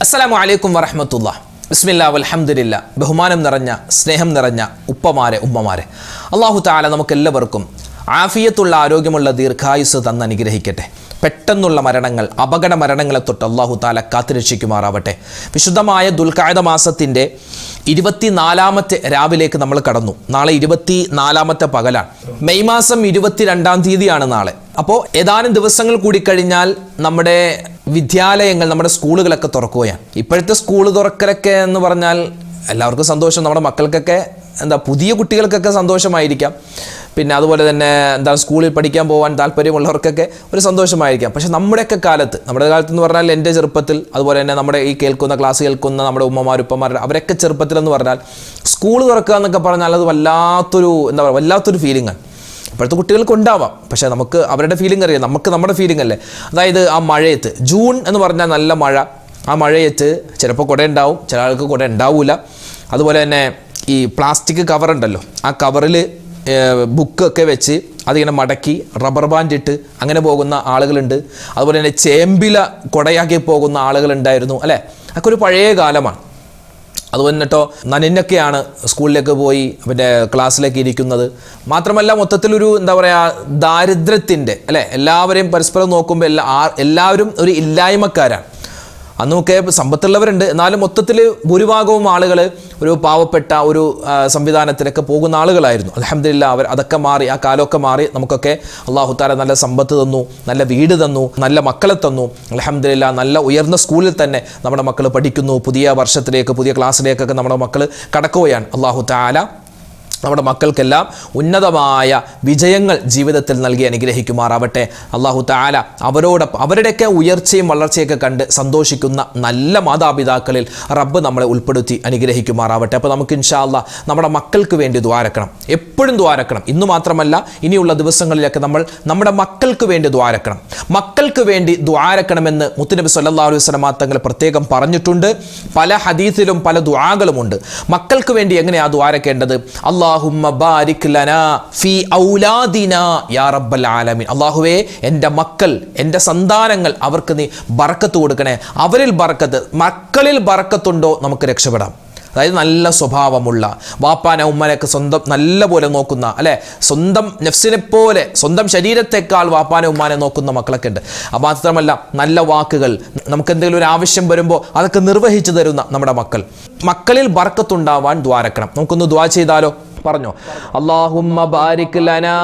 അസ്സലാമു അലൈക്കും വറഹ്മത്തുള്ളാഹി. ബിസ്മില്ലാ വൽഹംദുലില്ലാ. ബഹുമാനം നിറഞ്ഞ സ്നേഹം നിറഞ്ഞ ഉപ്പമാരെ ഉമ്മമാരെ, അല്ലാഹു തആല നമുക്കെല്ലാവർക്കും ആഫിയത്തുള്ള ആരോഗ്യമുള്ള ദീർഘായുസ് തന്ന് അനുഗ്രഹിക്കട്ടെ. പെട്ടെന്നുള്ള മരണങ്ങൾ, അപകട മരണങ്ങളെ തൊട്ട് അല്ലാഹു തആല കാത്തുരക്ഷിക്കുമാറാവട്ടെ. വിശുദ്ധമായ ദുൽഖഅദ മാസത്തിൻ്റെ 24-ാമത്തെ രാവിലേക്ക് നമ്മൾ കടന്നു. നാളെ 24-ാമത്തെ പകലാണ്. മെയ് മാസം 22-ാം തീയതിയാണ് നാളെ. അപ്പോൾ ഏതാനും ദിവസങ്ങൾ കൂടി കഴിഞ്ഞാൽ നമ്മുടെ വിദ്യാലയങ്ങൾ, നമ്മുടെ സ്കൂളുകളൊക്കെ തുറക്കുകയാണ്. ഇപ്പോഴത്തെ സ്കൂൾ തുറക്കലൊക്കെ എന്ന് പറഞ്ഞാൽ എല്ലാവർക്കും സന്തോഷം. നമ്മുടെ മക്കൾക്കൊക്കെ പുതിയ കുട്ടികൾക്കൊക്കെ സന്തോഷമായിരിക്കാം. പിന്നെ അതുപോലെ തന്നെ സ്കൂളിൽ പഠിക്കാൻ പോകാൻ താല്പര്യമുള്ളവർക്കൊക്കെ ഒരു സന്തോഷമായിരിക്കാം. പക്ഷെ നമ്മുടെ കാലത്ത് എന്ന് പറഞ്ഞാൽ എൻ്റെ ചെറുപ്പത്തിൽ, അതുപോലെ തന്നെ നമ്മുടെ ഈ ക്ലാസ് കേൾക്കുന്ന നമ്മുടെ ഉപ്പമാർ അവരൊക്കെ ചെറുപ്പത്തിലെന്ന് പറഞ്ഞാൽ സ്കൂൾ തുറക്കുക എന്നൊക്കെ പറഞ്ഞാൽ അത് വല്ലാത്തൊരു ഫീലിംഗാണ്. ഇപ്പോഴത്തെ കുട്ടികൾക്ക് ഉണ്ടാവാം, പക്ഷേ നമുക്ക് അവരുടെ ഫീലിംഗ് അറിയാം, നമുക്ക് നമ്മുടെ ഫീലിംഗ് അല്ലേ. അതായത് ആ മഴയത്ത്, ജൂൺ എന്ന് പറഞ്ഞാൽ നല്ല മഴ, ആ മഴയത്ത് ചിലപ്പോൾ കുട ഉണ്ടാവും, ചില ആൾക്ക് കുട ഉണ്ടാവില്ല. അതുപോലെ തന്നെ ഈ പ്ലാസ്റ്റിക് കവറുണ്ടല്ലോ, ആ കവറിൽ ബുക്കൊക്കെ വെച്ച് അതിങ്ങനെ മടക്കി റബ്ബർ ബാൻഡ് ഇട്ട് അങ്ങനെ പോകുന്ന ആളുകളുണ്ട്. അതുപോലെ തന്നെ ചേമ്പില കുടയാക്കി പോകുന്ന ആളുകളുണ്ടായിരുന്നു അല്ലേ. അതൊക്കെ ഒരു പഴയ കാലമാണ്. അതുപോലെ കേട്ടോ, നനഞ്ഞൊക്കെയാണ് സ്കൂളിലേക്ക് പോയി പിന്നെ ക്ലാസ്സിലേക്ക് ഇരിക്കുന്നത്. മാത്രമല്ല മൊത്തത്തിലൊരു ദാരിദ്ര്യത്തിൻ്റെ അല്ലേ, എല്ലാവരെയും പരസ്പരം നോക്കുമ്പോൾ എല്ലാവരും ഒരു ഇല്ലായ്മക്കാരാണ്. അന്നൊക്കെ സമ്പത്തുള്ളവരുണ്ട്, എന്നാലും മൊത്തത്തിൽ ഭൂരിഭാഗവും ആളുകൾ ഒരു പാവപ്പെട്ട ഒരു സംവിധാനത്തിലൊക്കെ പോകുന്ന ആളുകളായിരുന്നു. അൽഹംദുലില്ലാഹ് അതൊക്കെ മാറി, ആ കാലമൊക്കെ മാറി. നമുക്കൊക്കെ അല്ലാഹു തആല നല്ല സമ്പത്ത് തന്നു, നല്ല വീട് തന്നു, നല്ല മക്കളെ തന്നു. അൽഹംദുലില്ലാഹ് നല്ല ഉയർന്ന സ്കൂളിൽ തന്നെ നമ്മുടെ മക്കൾ പഠിക്കുന്നു. പുതിയ വർഷത്തിലേക്ക്, പുതിയ ക്ലാസ്സിലേക്കൊക്കെ നമ്മുടെ മക്കൾ കടക്കുകയാണ്. അല്ലാഹു തആല നമ്മുടെ മക്കൾക്കെല്ലാം ഉന്നതമായ വിജയങ്ങൾ ജീവിതത്തിൽ നൽകി അനുഗ്രഹിക്കുമാറാവട്ടെ. അല്ലാഹു തആല അവരുടെയൊക്കെ ഉയർച്ചയും വളർച്ചയൊക്കെ കണ്ട് സന്തോഷിക്കുന്ന നല്ല മാതാപിതാക്കളിൽ റബ്ബ് നമ്മളെ ഉൾപ്പെടുത്തി അനുഗ്രഹിക്കുമാറാവട്ടെ. അപ്പോൾ നമുക്ക് ഇൻഷാ അല്ലാഹ് നമ്മുടെ മക്കൾക്ക് വേണ്ടി ദ്വാരക്കണം, എപ്പോഴും ദ്വാരക്കണം. ഇന്ന് മാത്രമല്ല, ഇനിയുള്ള ദിവസങ്ങളിലൊക്കെ നമ്മൾ നമ്മുടെ മക്കൾക്ക് വേണ്ടി ദ്വാരക്കണം. മക്കൾക്ക് വേണ്ടി ദ്വാരക്കണമെന്ന് മുത്തുനബി സ്വല്ലല്ലാഹു അലൈഹി വസല്ലം തങ്ങൾ പ്രത്യേകം പറഞ്ഞിട്ടുണ്ട്. പല ഹദീസിലും പല ദുആകളുമുണ്ട്. മക്കൾക്ക് വേണ്ടി എങ്ങനെയാണ് ദ്വാരക്കേണ്ടത്? അല്ലാഹുമ്മ ബാരിക് ലനാ ഫീ ഔലാദിനാ യാ റബ്ബൽ ആലമീൻ. അല്ലാഹുവേ, എൻ്റെ മക്കൾ, എൻ്റെ സന്താനങ്ങൾ, അവർക്ക് നീ ബർക്കത്ത് കൊടുക്കണേ. അവരിൽ ബർക്കത്ത്, മക്കളിൽ ബർക്കത്തുണ്ടോ നമുക്ക് രക്ഷപ്പെടാം. അതായത് നല്ല സ്വഭാവമുള്ള, വാപ്പാനെ ഉമ്മനെയൊക്കെ സ്വന്തം നല്ല പോലെ നോക്കുന്ന അല്ലേ, സ്വന്തം നഫ്സിനെ പോലെ, സ്വന്തം ശരീരത്തെക്കാൾ വാപ്പാനെ ഉമ്മാനെ നോക്കുന്ന മക്കളൊക്കെ ഉണ്ട്. മാത്രമല്ല നല്ല വാക്കുകൾ, നമുക്ക് എന്തെങ്കിലും ഒരു ആവശ്യം വരുമ്പോൾ അതൊക്കെ നിർവഹിച്ചു തരുന്ന നമ്മുടെ മക്കളിൽ ബർക്കത്തുണ്ടാവാൻ ദ്വാരക്കണം. നമുക്കൊന്ന് ദ്വാ ചെയ്താലോ? പറഞ്ഞോ, അല്ലാഹുമ്മ ബാരിക് ലനാ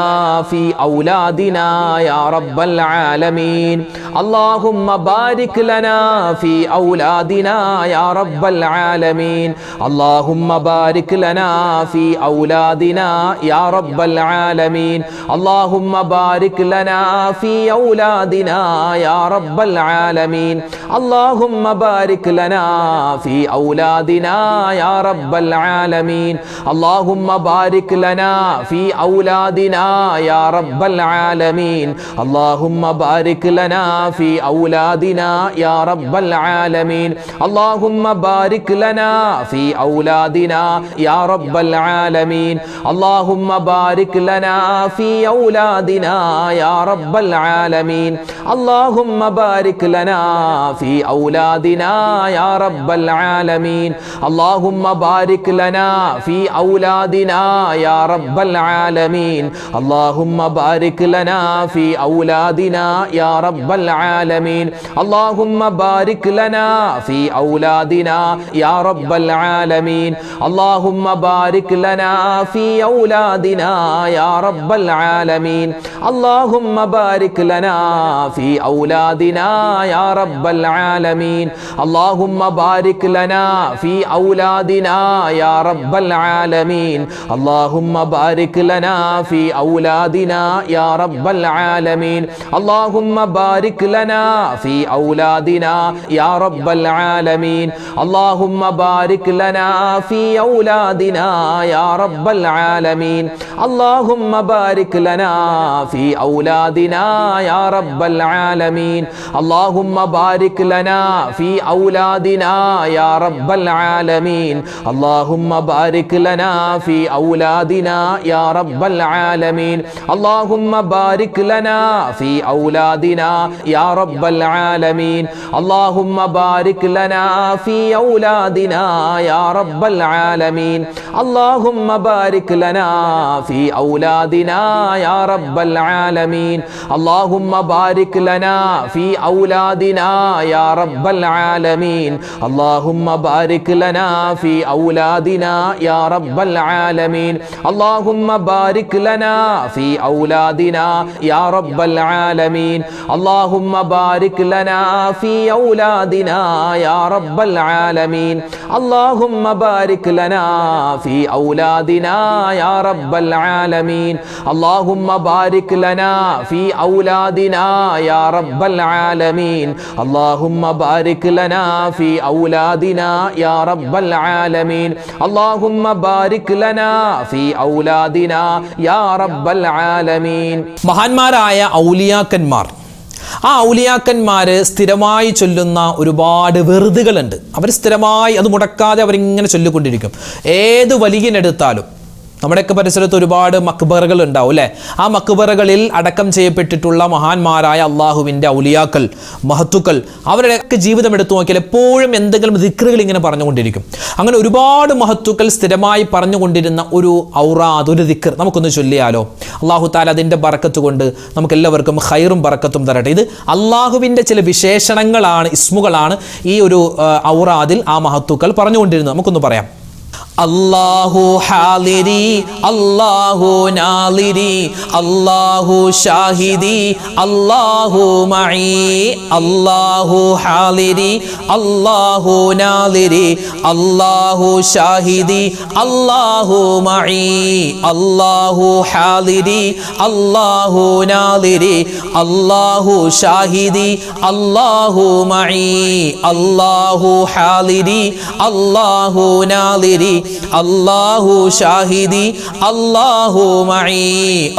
ഫീ ഔലാദിനാ യാ റബ്ബൽ ആലമീൻ. അല്ലാഹുമ്മ ബാരിക് ലനാ ഫീ ഔലാദിനാ യാ റബ്ബൽ ആലമീൻ. അല്ലാഹുമ്മ ബാരിക് ലനാ ഫീ ഔലാദിനാ യാ റബ്ബൽ ആലമീൻ. അല്ലാഹുമ്മ ബാരിക് ലനാ ഫീ ഔലാദിനാ യാ റബ്ബൽ ആലമീൻ. അല്ലാഹുമ്മ ബാരിക് ലനാ ഫീ ഔലാദിനാ യാ റബ്ബൽ ആലമീൻ. അല്ലാഹുമ്മ ബാരിക് ലനാ ഫീ ഔലാദിനാ യാ റബ്ബൽ ആലമീൻ. അല്ലാഹുമ്മ ബാരിക് ലനാ ഫീ ഔലാദിനാ യാ റബ്ബൽ ആലമീൻ. അല്ലാഹുമ്മ ബാരിക് ലനാ ഫീ ഔലാദിനാ യാ റബ്ബൽ ആലമീൻ. അല്ലാഹുമ്മ ബാരിക് ലനാ ഫീ ഔലാദിനാ യാ റബ്ബൽ ആലമീൻ. അല്ലാഹുമ്മ ബാരിക് ലനാ ഫീ ഔലാദിനാ യാ റബ്ബൽ ആലമീൻ. അല്ലാഹുമ്മ ബാരിക് ലനാ ഫീ ഔലാദിനാ യാ റബ്ബൽ ആലമീൻ. അല്ലാഹുമ്മ ബാരിക് ലനാ ഫീ ഔലാദിനാ യാ റബ്ബൽ ആലമീൻ. അല്ലാഹുമ്മ ബാരിക് ലനാ ഫീ ഔലാദിനാ യാ റബ്ബൽ ആലമീൻ. അല്ലാഹുമ്മ ബാരിക് ലനാ ഫീ ഔലാദിനാ യാ റബ്ബൽ ആലമീൻ. അല്ലാഹുമ്മ ബാരിക് ലനാ ഫീ ഔലാദിനാ യാ റബ്ബൽ ആലമീൻ. അല്ലാഹുമ്മ ബാരിക് ലനാ ഫീ ഔലാദിനാ യാ റബ്ബൽ ആലമീൻ. اللهم بارك لنا في أولادنا يا رب العالمين. اللهم بارك لنا في أولادنا يا رب العالمين. اللهم بارك لنا في أولادنا يا رب العالمين. اللهم بارك لنا في أولادنا يا رب العالمين. اللهم بارك لنا في أولادنا يا رب العالمين. اللهم بارك لنا في ഔലാദിനാ യാ റബ്ബൽ ആലമീൻ അല്ലാഹുമ്മ ബാരിക് ലനാ ഫീ ഔലാദിനാ യാ റബ്ബൽ ആലമീൻ അല്ലാഹുമ്മ ബാരിക് ലനാ ഫീ ഔലാദിനാ യാ റബ്ബൽ ആലമീൻ അല്ലാഹുമ്മ ബാരിക് ലനാ ഫീ ഔലാദിനാ യാ റബ്ബൽ ആലമീൻ അല്ലാഹുമ്മ ബാരിക് ലനാ ഫീ ഔലാദിനാ യാ റബ്ബൽ ആലമീൻ അല്ലാഹുമ്മ ബാരിക് ലനാ ഫീ ഔലാദിനാ യാ റബ്ബൽ ആലമീൻ അല്ലാഹുമ്മ ബാരിക് ലനാ ഫീ ഔലാദിനാ യാ റബ്ബൽ ആലമീൻ അല്ലാഹുമ്മ ബാരിക് ലനാ ഫീ ഔലാദിനാ യാ റബ്ബൽ ആലമീൻ അല്ലാഹുമ്മ ബാരിക് ലനാ ഫീ ഔലാദിനാ യാ റബ്ബൽ ആലമീൻ അല്ലാഹുമ്മ ബാരിക് ലനാ ഫീ ഔലാദിനാ യാ റബ്ബൽ ആലമീൻ അല്ലാഹുമ്മ ബാരിക് ലനാ ഫീ ഔലാദിനാ യാ റബ്ബൽ ആലമീൻ അല്ലാഹുമ്മ ബാരിക് ലനാ ഫീ ഔലാദിനാ യാ റബ്ബൽ ആലമീൻ. മഹാന്മാരായ ഔലിയാക്കന്മാർ, ആ ഔലിയാക്കന്മാര് സ്ഥിരമായി ചൊല്ലുന്ന ഒരുപാട് വെറുതുകളുണ്ട്. അവർ സ്ഥിരമായി അത് മുടക്കാതെ അവരിങ്ങനെ ചൊല്ലിക്കൊണ്ടിരിക്കും. ഏത് വലിയനെടുത്താലും നമ്മുടെയൊക്കെ പരിസരത്ത് ഒരുപാട് മക്ബറകൾ ഉണ്ടാവും അല്ലേ? ആ മക്ബറകളിൽ അടക്കം ചെയ്യപ്പെട്ടിട്ടുള്ള മഹാന്മാരായ അള്ളാഹുവിൻ്റെ ഔലിയാക്കൾ, മഹത്തുക്കൾ, അവരുടെയൊക്കെ ജീവിതം എടുത്തു നോക്കിയാൽ എപ്പോഴും എന്തെങ്കിലും ദിക്റുകൾ ഇങ്ങനെ പറഞ്ഞുകൊണ്ടിരിക്കും. അങ്ങനെ ഒരുപാട് മഹത്തുക്കൾ സ്ഥിരമായി പറഞ്ഞുകൊണ്ടിരുന്ന ഒരു ഔറാദ്, ഒരു ദിക്ർ നമുക്കൊന്ന് ചൊല്ലിയാലോ? അള്ളാഹു താല അതിൻ്റെ ബറക്കത്ത് കൊണ്ട് നമുക്ക് എല്ലാവർക്കും ഖൈറും ബറക്കത്തും തരട്ടെ. ഇത് അള്ളാഹുവിൻ്റെ ചില വിശേഷണങ്ങളാണ്, ഇസ്മുകളാണ് ഈ ഒരു ഔറാദിൽ ആ മഹത്തുക്കൾ പറഞ്ഞുകൊണ്ടിരുന്നത്. നമുക്കൊന്ന് പറയാം. അല്ലാഹു ഹാലിരി അല്ലാഹു നാലിരി അല്ലാഹു ഷാഹിദി അല്ലാഹു മഈ അല്ലാഹു ഹാലിരി അല്ലാഹു നാലിരി അല്ലാഹു ഷാഹിദി അല്ലാഹു മഈ അല്ലാഹു ഹാലിരി അല്ലാഹു നാലിരി അല്ലാഹു ഷാഹിദി അല്ലാഹു മഈ അല്ലാഹു ഹാലിരി അല്ലാഹു നാലിരി അല്ലാഹു ഷാഹിദി അല്ലാഹു മഈ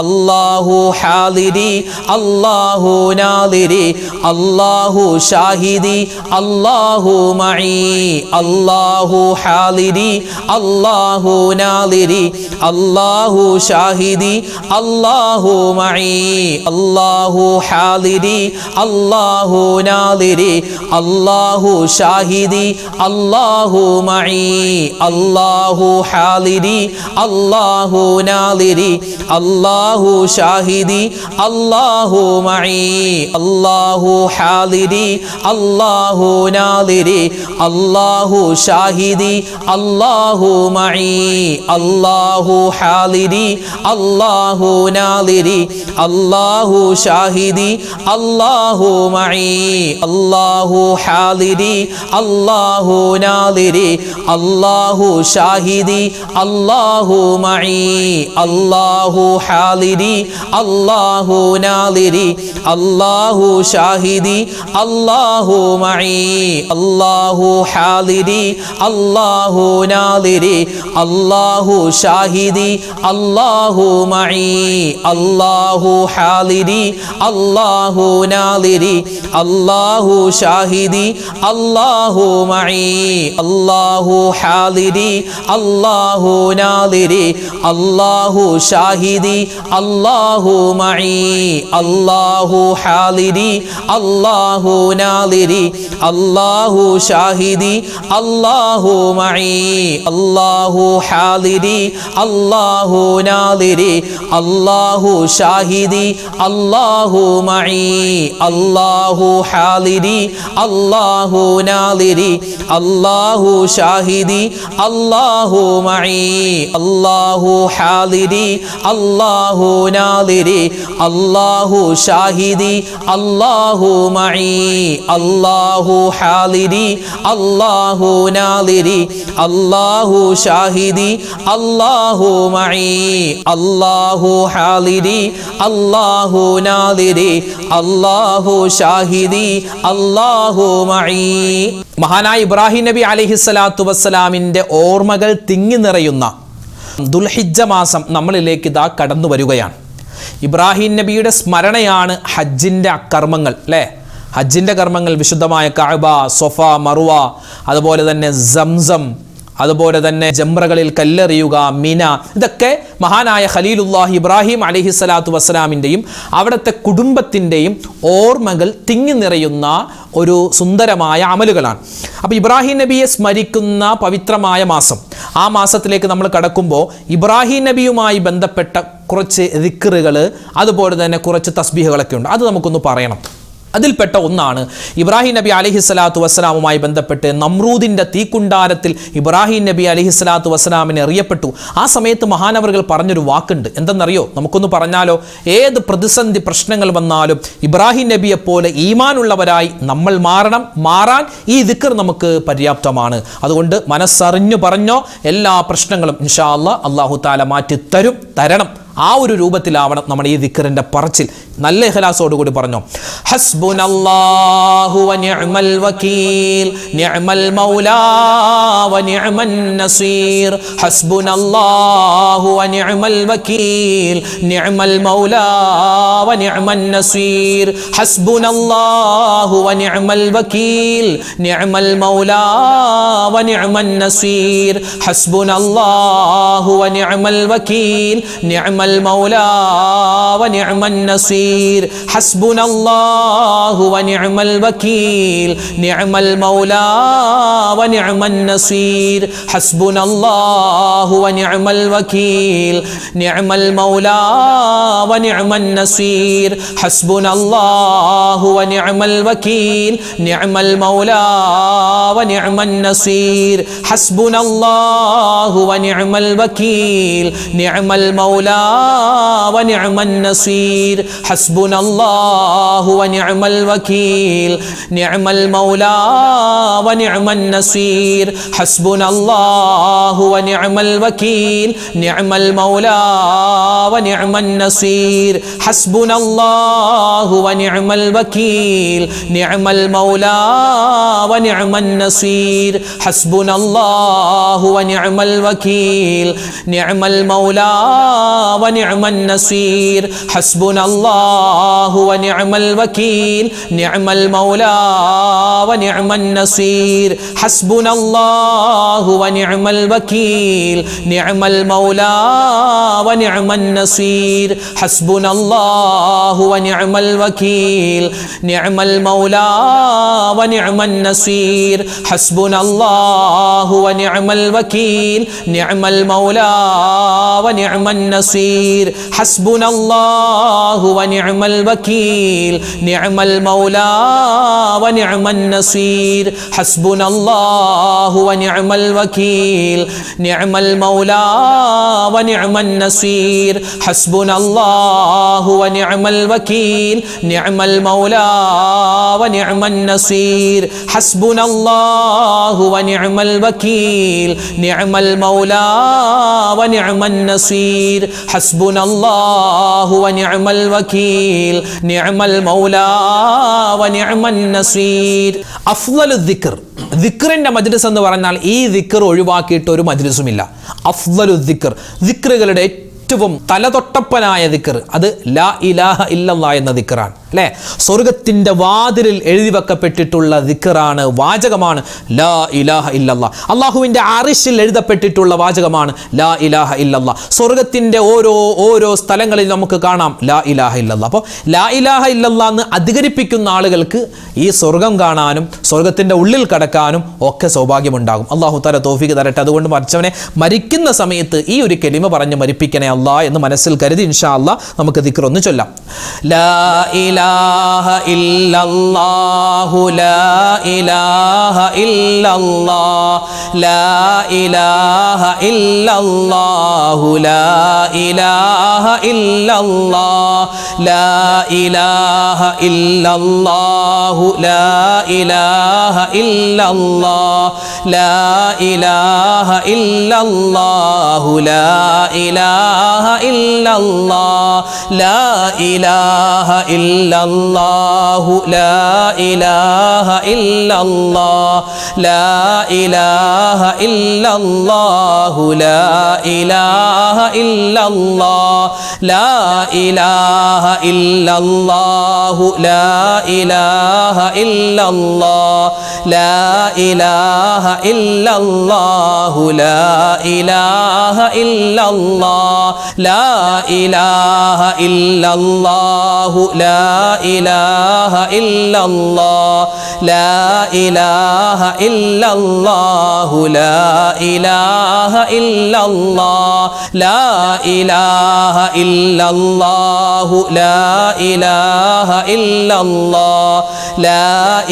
അല്ലാഹു ഹാലിരി അല്ലാഹു നാലിരി അല്ലാഹു ഷാഹിദി അല്ലാഹു മഈ അല്ലാഹു ഹാലിരി അല്ലാഹു നാലിരി അല്ലാഹു ഷാഹിദി അല്ലാഹു മഈ അല്ലാഹു ഹാലിരി അല്ലാഹു നാലിരി അല്ലാഹു ഷാഹിദി അല്ലാഹു മഈ അല്ലാഹു ഹാലിരി അല്ലാഹു നാലിരി അല്ലാഹു ഷാഹിദി അല്ലാഹു മഈ അല്ലാഹു ഹാലിരി അല്ലാഹു നാലിരി അല്ലാഹു ഷാഹിദി അല്ലാഹു മഈ അല്ലാഹു ഹാലിരി അല്ലാഹു നാലിരി അല്ലാഹു ഷാഹിദി അല്ലാഹു മഈ അല്ലാഹു ഹാലിരി അല്ലാഹു നാലിരി അല്ലാഹു ഷാഹിദി അല്ലാഹു മഈ അല്ലാഹു ഹാലിരി അല്ലാഹു നാലിരി അല്ലാഹു ഷാഹിദി അല്ലാഹു മഈ അല്ലാഹു ഹാലിരി അല്ലാഹു നാലിരി അല്ലാഹു ഷാഹിദി അല്ലാഹു മഈ അല്ലാഹു ഹാലിരി അല്ലാഹു നാലിരി അല്ലാഹു ഷാഹിദി അല്ലാഹു മഈ അല്ലാഹു ഹാലിരി അല്ലാഹു നാലിരി അല്ലാഹു ഷാഹിദി അല്ലാഹു മഈ അല്ലാഹു ഹാലിരി അല്ലാഹു നാലിരി അല്ലാഹു ഷാഹിദി അല്ലാഹു മഈ അല്ലാഹു ഹാലിരി അല്ലാഹു നാലിരി അല്ലാഹു ഷാഹിദി അല്ലാഹു മഈ അല്ലാഹു ഹാലിരി അല്ലാഹു നാലിരി അല്ലാഹു ഷാഹിദി അല്ലാഹു മഈ അല്ലാഹു ഹാലിരി അല്ലാഹു നാലിരി അല്ലാഹു ഷാഹിദി അല്ലാഹു മഈ അല്ലാഹു ഹാലിരി അല്ലാഹു നാലിരി അല്ലാഹു ഷാഹിദി അല്ലാഹു മഈ അല്ലാഹു ഹാലിരി അല്ലാഹു നാലിരി അല്ലാഹു ഷാഹിദി അല്ലാഹു മഈ. മഹാനായ ഇബ്രാഹിം നബി അലൈഹിസ്സലാത്തു വസ്സലാമിൻ്റെ ഓർമ്മകൾ തിങ്ങി നിറയുന്ന ദുൽഹിജ്ജ മാസം നമ്മളിലേക്ക് ഇതാ കടന്നു വരികയാണ്. ഇബ്രാഹിം നബിയുടെ സ്മരണയാണ് ഹജ്ജിൻ്റെ കർമ്മങ്ങൾ അല്ലേ? ഹജ്ജിൻ്റെ കർമ്മങ്ങൾ വിശുദ്ധമായ കഅബ, സൊഫ, മറുവ, അതുപോലെ തന്നെ സംസം, അതുപോലെ തന്നെ ജംറകളിൽ കല്ലെറിയുക, മിന, ഇതൊക്കെ മഹാനായ ഖലീലുല്ലാഹി ഇബ്രാഹിം അലൈഹിസ്സലാത്തു വസ്സലാമിൻ്റെയും അവിടുത്തെ കുടുംബത്തിൻ്റെയും ഓർമ്മകൾ തിങ്ങി നിറയുന്ന ഒരു സുന്ദരമായ അമലുകളാണ്. അപ്പോൾ ഇബ്രാഹിം നബിയെ സ്മരിക്കുന്ന പവിത്രമായ മാസം, ആ മാസത്തിലേക്ക് നമ്മൾ കടക്കുമ്പോൾ ഇബ്രാഹിം നബിയുമായി ബന്ധപ്പെട്ട കുറച്ച് ദിക്റുകൾ, അതുപോലെ തന്നെ കുറച്ച് തസ്ബീഹുകളൊക്കെ ഉണ്ട്. അത് നമുക്കൊന്ന് പറയണം. അതിൽപ്പെട്ട ഒന്നാണ് ഇബ്രാഹിം നബി അലൈഹിസ്സലാത്തു വസ്സലാമുമായി ബന്ധപ്പെട്ട് നമ്രൂദിൻ്റെ തീക്കുണ്ടാരത്തിൽ ഇബ്രാഹിം നബി അലൈഹിസ്സലാത്തു വസ്സലാമിനെ എറിയപ്പെട്ടു. ആ സമയത്ത് മഹാനവറുകൾ പറഞ്ഞൊരു വാക്കുണ്ട്. എന്തെന്നറിയോ? നമുക്കൊന്ന് പറഞ്ഞാലോ? ഏത് പ്രതിസന്ധി പ്രശ്നങ്ങൾ വന്നാലും ഇബ്രാഹിം നബിയെപ്പോലെ ഈമാനുള്ളവരായി നമ്മൾ മാറാൻ ഈ ദിക്ർ നമുക്ക് പര്യാപ്തമാണ്. അതുകൊണ്ട് മനസ്സറിഞ്ഞു പറഞ്ഞോ, എല്ലാ പ്രശ്നങ്ങളും ഇൻഷാ അല്ലാഹു തആല മാറ്റി തരണം. ആ ഒരു രൂപത്തിലാവണം നമ്മുടെ ഈ ദിക്റിന്റെ പറച്ചിൽ. നല്ല ഇഖ്ലാസോടുകൂടി പറഞ്ഞോ. ഹസ്ബുനല്ലാഹു വ നിഅമൽ വകീൽ നിഅമൽ മൗലാ വ നിഅമൻ നസീർ. ഹസ്ബുനല്ലാഹു വ നിഅമൽ വകീൽ നിഅമൽ മൗലാ വ നിഅമൻ നസീർ. ഹസ്ബുനല്ലാഹു വ നിഅമൽ വകീൽ നിഅമൽ മൗലാ വ നിഅമൻ നസീർ. ഹസ്ബുനല്ലാഹു വ നിഅമൽ വകീൽ നിഅമൽ المولى ونعم النصير. حسبنا الله ونعم الوكيل نعم المولى ونعم النصير. حسبنا الله ونعم الوكيل نعم المولى ونعم النصير. حسبنا الله ونعم الوكيل نعم المولى ونعم النصير. حسبنا الله ونعم الوكيل نعم المولى ونعم النصير. حسبنا الله ونعم الوكيل نعم المولى ونعم النصير. حسبنا الله ونعم الوكيل نعم المولى ونعم النصير. حسبنا الله ونعم الوكيل نعم المولى ونعم النصير. حسبنا الله ونعم الوكيل نعم المولى ونعم النصير. حسبنا الله ونعم الوكيل نعم المولى ونعم النصير. حسبنا الله ونعم الوكيل نعم المولى ونعم النصير. حسبنا الله ونعم الوكيل نعم المولى ونعم النصير. حسبنا الله ونعم الوكيل نعم المولى ونعم النصير. حسبنا الله ونعم الوكيل نعم المولى ونعم النصير. حسبنا الله ونعم الوكيل نعم المولى ونعم النصير. حسبنا الله ونعم الوكيل نعم المولى ونعم النصير. حسبنا الله ونعم الوكيل نعم المولى ونعم النصير. حسبنا الله ونعم الوكيل نعم المولى ونعم النصير. അഫ്ളലു ദിക്ർ, ദിക്റിന്റെ മജ്ലിസ് എന്ന് പറഞ്ഞാൽ ഈ ദിക്ർ ഒഴിവാക്കിയിട്ട് ഒരു മജ്ലിസുമില്ല. അഫ്ളലു ദിക്ർ, ദിക്റുകളുടെ ഏറ്റവും തലതൊട്ടപ്പനായ ദിക്ർ അത് ലാ ഇലാഹ ഇല്ലല്ലാഹ് എന്ന ദിക്റാണ്. അല്ലേ? സ്വർഗത്തിൻ്റെ വാതിലിൽ എഴുതി വെക്കപ്പെട്ടിട്ടുള്ള ദിക്റാണ്, വാചകമാണ് ലാ ഇലാഹ ഇല്ലല്ലാഹ്. അള്ളാഹുവിൻ്റെ അർശിൽ എഴുതപ്പെട്ടിട്ടുള്ള വാചകമാണ് ലാ ഇലാഹ ഇല്ലല്ലാഹ്. സ്വർഗത്തിൻ്റെ ഓരോ സ്ഥലങ്ങളിൽ നമുക്ക് കാണാം ലാ ഇലാഹ ഇല്ലല്ലാഹ്. അപ്പോൾ ലാ ഇലാഹ ഇല്ലല്ലാഹ് എന്ന് അധികരിപ്പിക്കുന്ന ആളുകൾക്ക് ഈ സ്വർഗം കാണാനും സ്വർഗത്തിൻ്റെ ഉള്ളിൽ കടക്കാനും ഒക്കെ സൗഭാഗ്യമുണ്ടാകും. അള്ളാഹു തആല തൗഫീഖ് തരട്ടെ. അതുകൊണ്ട് മരിച്ചവനെ മരിക്കുന്ന സമയത്ത് ഈ ഒരു കലിമ പറഞ്ഞ് മരിപ്പിക്കണേ അല്ലാഹ് എന്ന് മനസ്സിൽ കരുതി ഇൻഷാ അല്ലാഹ് നമുക്ക് ദിക്ർ ഒന്ന് ചൊല്ലാം. ലാ ഇലാഹ ഇല്ലല്ലാഹു ലാ ഇലാഹ ഇല്ലല്ലാഹ് ലാ ഇലാഹ ഇല്ലല്ലാഹു ലാ ഇലാഹ ഇല്ലല്ലാഹ് ലാ ഇലാഹ ഇല്ലല്ലാഹു ലാ ഇലാഹ ഇല്ലല്ലാഹ് ലാ ഇലാഹ ഇല്ലല്ലാഹു ലാ ഇലാഹ ഇല്ലല്ലാഹ് ലാ ഇലാഹ ഇല്ലല്ലാഹു ലാ ഇലാഹ ഇല്ലല്ലാഹ് ലാ ഇലാഹ ഇല്ലല്ലാഹു ലാ ഇലാഹ ഇല്ലല്ലാഹ് ലാ ഇലാഹ ഇല്ലല്ലാഹു ലാ ഇലാഹ ഇല്ലല്ലാഹ് ലാ ഇലാഹ ഇല്ലല്ലാഹു ലാ ഇലാഹ ഇല്ലല്ലാഹ് ലാ ഇലാഹ ഇല്ലല്ലാഹു ലാ ഇലാഹ ഇല്ലല്ലാഹ് ലാ ഇലാഹ ഇല്ലല്ലാഹു ലാ ഇലാഹ ഇല്ലല്ലാഹ് ലാ ഇലാഹ ഇല്ലല്ലാഹു ലാ ഇലാഹ ഇല്ലല്ലാഹ് ലാ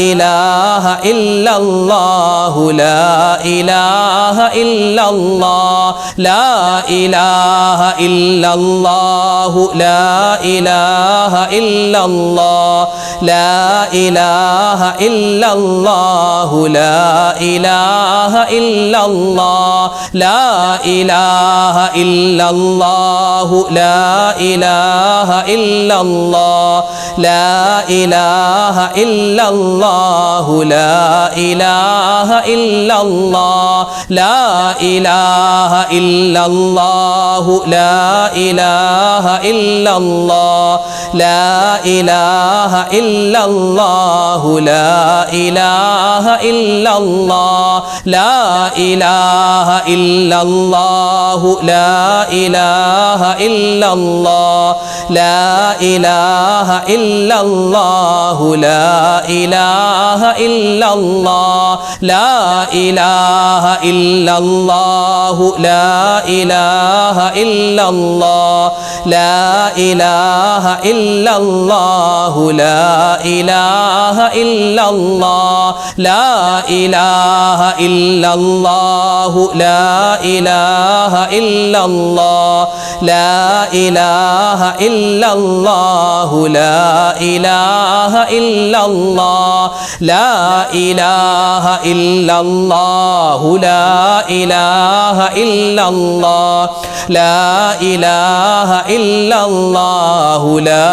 ഇലാഹ ഇല്ലല്ലാഹു ലാ ഇലാഹ ഇല്ലല്ലാഹ് ലാ ഇലാഹ ഇല്ലല്ലാഹു ലാ ഇലാഹ ഇല്ലല്ലാഹ് ലാ ഇലാഹ ഇല്ലല്ലാഹു ലാ ഇലാഹ ഇല്ലല്ലാഹ് ലാ ഇലാഹ ഇല്ലല്ലാഹു ലാ ഇലാഹ ഇല്ലല്ലാഹ് ലാ ഇലാഹ ഇല്ലല്ലാഹു ലാ ഇലാഹ ഇല്ലല്ലാഹ് ലാ ഇലാഹ ഇല്ലല്ലാഹു ലാ ഇലാഹ ഇല്ലല്ലാഹ് ലാ ഇലാഹ ഇല്ലല്ലാഹു ലാ ഇലാഹ ഇല്ലല്ലാഹ് ലാ ഇലാഹ ഇല്ലല്ലാഹു ലാ ഇലാഹ ഇല്ലല്ലാഹ് ലാ ഇലാഹ ഇല്ലല്ലാഹു ലാ ഇലാഹ ഇല്ലല്ലാഹ് ലാ ഇലാഹ ഇല്ലല്ലാഹു ലാ ഇലാഹ ഇല്ലല്ലാഹ് ലാ ഇലാഹ ഇല്ലല്ലാഹു ലാ ഇലാഹ ഇല്ലല്ലാഹ് ലാ ഇലാഹ ഇല്ലല്ലാഹു ലാ ഇലാഹ ഇല്ലല്ലാഹ് ലാ ഇലാഹ ഇല്ലല്ലാഹു ലാ ഇലാഹ ഇല്ലല്ലാഹ് ലാ ഇലാഹ ഇല്ലല്ലാഹു ലാ ഇലാഹ ഇല്ലല്ലാഹ് ലാ ഇലാഹ ഇല്ലല്ലാഹു ലാ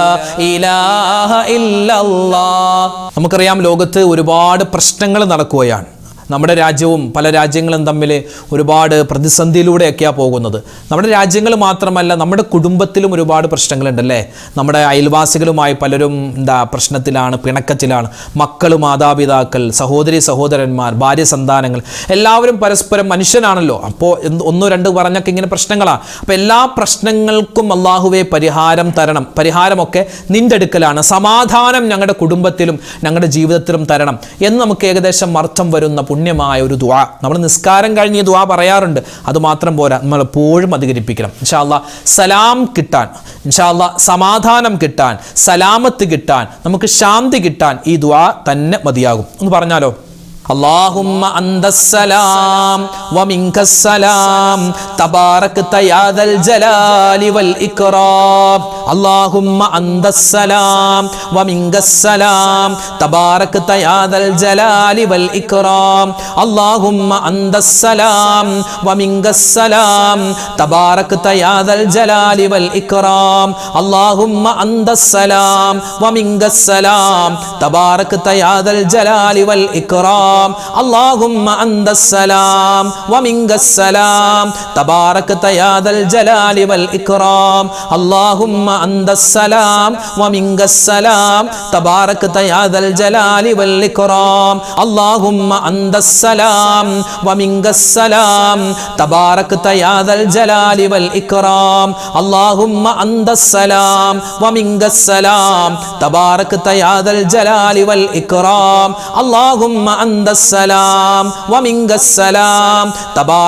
ഇലാഹ ഇല്ലല്ലാഹ്. നമുക്കറിയാം, ലോകത്ത് ഒരുപാട് പ്രശ്നങ്ങൾ നടക്കുകയാണ്. നമ്മുടെ രാജ്യവും പല രാജ്യങ്ങളും തമ്മിൽ ഒരുപാട് പ്രതിസന്ധിയിലൂടെയൊക്കെയാണ് പോകുന്നത്. നമ്മുടെ രാജ്യങ്ങൾ മാത്രമല്ല, നമ്മുടെ കുടുംബത്തിലും ഒരുപാട് പ്രശ്നങ്ങളുണ്ടല്ലേ. നമ്മുടെ അയൽവാസികളുമായി പലരും പ്രശ്നത്തിലാണ്, പിണക്കത്തിലാണ്. മക്കൾ, മാതാപിതാക്കൾ, സഹോദരി സഹോദരന്മാർ, ഭാര്യ സന്താനങ്ങൾ, എല്ലാവരും പരസ്പരം മനുഷ്യനാണല്ലോ. അപ്പോൾ ഒന്നോ രണ്ടോ പറഞ്ഞൊക്കെ ഇങ്ങനെ പ്രശ്നങ്ങളാണ്. അപ്പോൾ എല്ലാ പ്രശ്നങ്ങൾക്കും അള്ളാഹുവേ പരിഹാരം തരണം. പരിഹാരമൊക്കെ നിൻ്റെ അടുക്കലാണ്. സമാധാനം ഞങ്ങളുടെ കുടുംബത്തിലും ഞങ്ങളുടെ ജീവിതത്തിലും തരണം എന്ന് നമുക്ക് ഏകദേശം അർത്ഥം വരുന്ന പുണ്യമായ ഒരു ദുആ. നമ്മൾ നിസ്കാരം കഴിഞ്ഞ് ഈ ദുആ പറയാറുണ്ട്. അതുമാത്രം പോരാ, നമ്മൾ എപ്പോഴും അധികരിപ്പിക്കണം. ഇൻഷാ അല്ലാഹ് സലാം കിട്ടാൻ, ഇൻഷാ അല്ലാഹ് സമാധാനം കിട്ടാൻ, സലാമത്ത് കിട്ടാൻ, നമുക്ക് ശാന്തി കിട്ടാൻ ഈ ദുആ തന്നെ മതിയാകും. ഒന്ന് പറഞ്ഞാലോ? اللهم أنت السلام ومنك السلام تباركت يا ذا الجلال والإكرام اللهم أنت السلام ومنك السلام تباركت يا ذا الجلال والإكرام اللهم أنت السلام ومنك السلام تباركت يا ذا الجلال والإكرام اللهم أنت السلام ومنك السلام تباركت يا ذا الجلال والإكرام اللهم أنت السلام ومنك السلام تباركت يا ذا الجلال والإكرام اللهم أنت السلام ومنك السلام تباركت يا ذا الجلال والإكرام اللهم أنت السلام ومنك السلام تباركت يا ذا الجلال والإكرام اللهم أنت السلام ومنك السلام تباركت يا ذا الجلال والإكرام اللهم أنت السلام ومنك السلام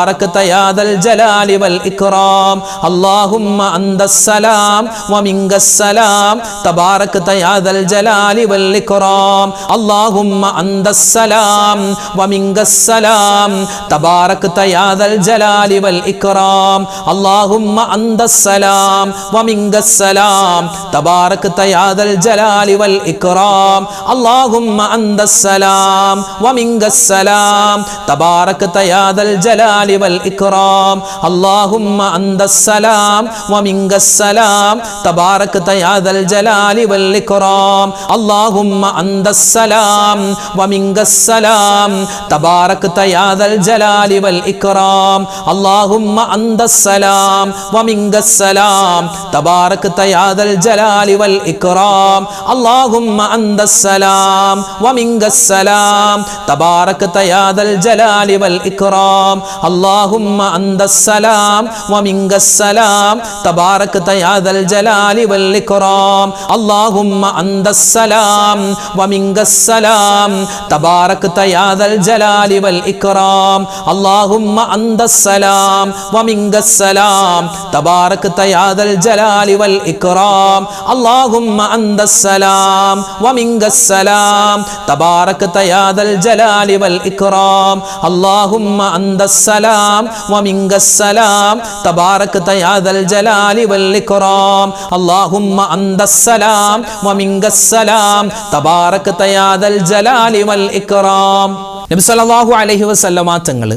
تباركت يا ذا الجلال والإكرام اللهم أنت السلام ومنك السلام تباركت يا ذا الجلال والإكرام اللهم أنت السلام ومنك السلام تباركت يا ذا الجلال والإكرام اللهم أنت السلام ومنك السلام تباركت يا ذا الجلال والإكرام اللهم أنت السلام ومنك السلام تباركت يا ذا الجلال والإكرام اللهم أنت السلام ومنك السلام تباركت يا ذا الجلال والإكرام اللهم أنت السلام ومنك السلام تباركت يا ذا الجلال والإكرام اللهم أنت السلام ومنك السلام تباركت يا ذا الجلال والإكرام اللهم أنت السلام ومنك السلام തബാറക്ത യാ ദൽ ജലാലി വൽ ഇക്റാം അല്ലാഹുമ്മ അന്തസ്സലാം വമിങ്കസ്സലാം തബാറക്ത യാ ദൽ ജലാലി വൽ ഇക്റാം അല്ലാഹുമ്മ അന്തസ്സലാം വമിങ്കസ്സലാം തബാറക്ത യാ ദൽ ജലാലി വൽ ഇക്റാം അല്ലാഹുമ്മ അന്തസ്സലാം വമിങ്കസ്സലാം തബാറക്ത യാ ദൽ ജലാലി വൽ ഇക്റാം അല്ലാഹുമ്മ അന്തസ്സലാം വമിങ്കസ്സലാം തബാറക്ത യാ ദൽ ജലാലി വൽ ഇക്റാം അല്ലാഹുമ്മ അന്തസ്സലാം വമിങ്കസ്സലാം തബാറക്ത യാ ദൽ ജലാലി വൽ ഇക്റാം അല്ലാഹുമ്മ അന്തസ്സലാം വമിങ്കസ്സലാം തബാറക്ത യാ ദൽ ജലാലി വൽ ഇക്റാം. നബി സല്ലല്ലാഹു അലൈഹി വസല്ലമ തങ്ങൾ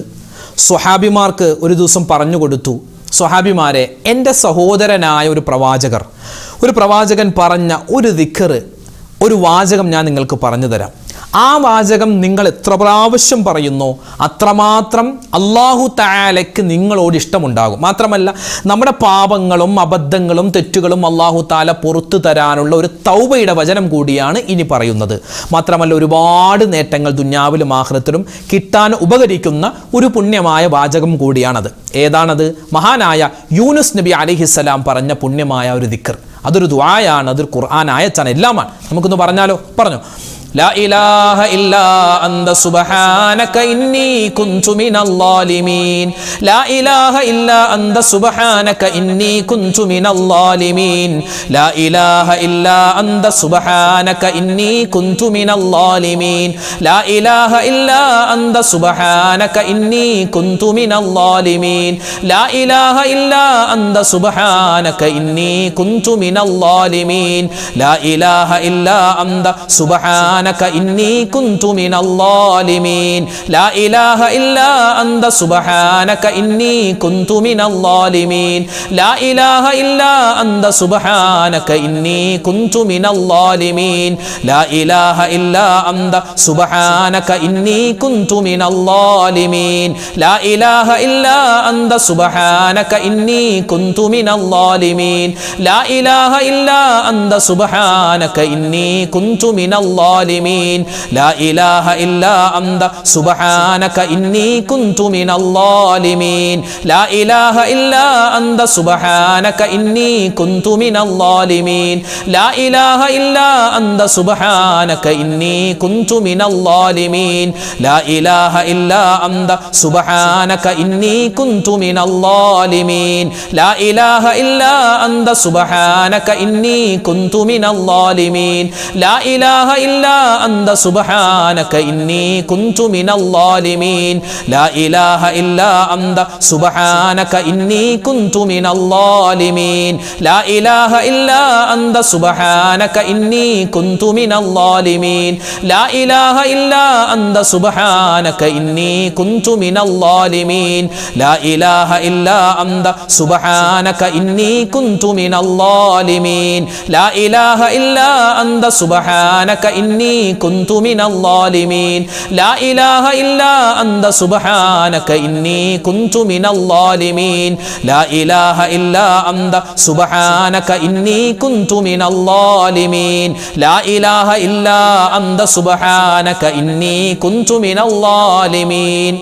സ്വഹാബിമാർക്ക് ഒരു ദിവസം പറഞ്ഞു കൊടുത്തു, സ്വഹാബിമാരെ, എൻ്റെ സഹോദരനായ ഒരു പ്രവാചകൻ പറഞ്ഞ ഒരു ദിക്ർ, ഒരു വാചകം ഞാൻ നിങ്ങൾക്ക് പറഞ്ഞു തരാം. ആ വാചകം നിങ്ങൾ എത്ര പ്രാവശ്യം പറയുന്നോ അത്രമാത്രം അല്ലാഹു തആലയ്ക്ക് നിങ്ങളോട് ഇഷ്ടമുണ്ടാകും. മാത്രമല്ല നമ്മുടെ പാപങ്ങളും അബദ്ധങ്ങളും തെറ്റുകളും അല്ലാഹു തആല പുറത്തു തരാനുള്ള ഒരു തൗബയുടെ വചനം കൂടിയാണ് ഇനി പറയുന്നത്. മാത്രമല്ല ഒരുപാട് നേട്ടങ്ങൾ ദുനിയാവിലും ആഖിറത്തിലും കിട്ടാൻ ഉപകരിക്കുന്ന ഒരു പുണ്യമായ വാചകം കൂടിയാണത്. ഏതാണത്? മഹാനായ യൂനുസ് നബി അലൈഹിസ്സലാം പറഞ്ഞ പുണ്യമായ ഒരു ദിക്ർ. അതൊരു ദുആയാണ്, അതൊരു ഖുർആൻ ആയത്താണ്, എല്ലാമാണ്. നമുക്കൊന്ന് പറഞ്ഞാലോ? പറഞ്ഞു. لا إله إلا أنت سبحانك إني كنت من الظالمين لا إله إلا أنت سبحانك إني كنت من الظالمين لا إله إلا أنت سبحانك إني كنت من الظالمين لا إله إلا أنت سبحانك إني كنت من الظالمين لا إله إلا أنت سبحانك إني كنت من الظالمين لا إله إلا أنت سبحانك إني كنت من الظالمين لا إله إلا أنت سبحانك إني كنت من الظالمين لا إله إلا أنت سبحانك إني كنت من الظالمين لا إله إلا أنت سبحانك إني كنت من الظالمين لا إله إلا أنت سبحانك إني كنت من الظالمين لا إله إلا أنت سبحانك إني كنت من الظالمين لا إله إلا أنت سبحانك إني كنت من الظالمين لا إله إلا أنت سبحانك إني كنت من الظالمين لا إله إلا أنت سبحانك إني كنت من الظالمين لا إله إلا أنت سبحانك إني كنت من الظالمين لا إله إلا أنت سبحانك إني كنت من الظالمين لا إله إلا أنت سبحانك إني كنت من الظالمين لا إله إلا أنت سبحانك إني كنت من الظالمين لا إله إلا أنت سبحانك إني كنت من الظالمين لا إله إلا أنت سبحانك إني كنت من الظالمين لا إله إلا أنت سبحانك إني كنت من الظالمين لا إله إلا أنت سبحانك إني كنت من الظالمين لا إله إلا أنت سبحانك إني كنت من الظالمين لا إله إلا أنت سبحانك إني كنت من الظالمين لا إله إلا أنت سبحانك إني كنت من الظالمين.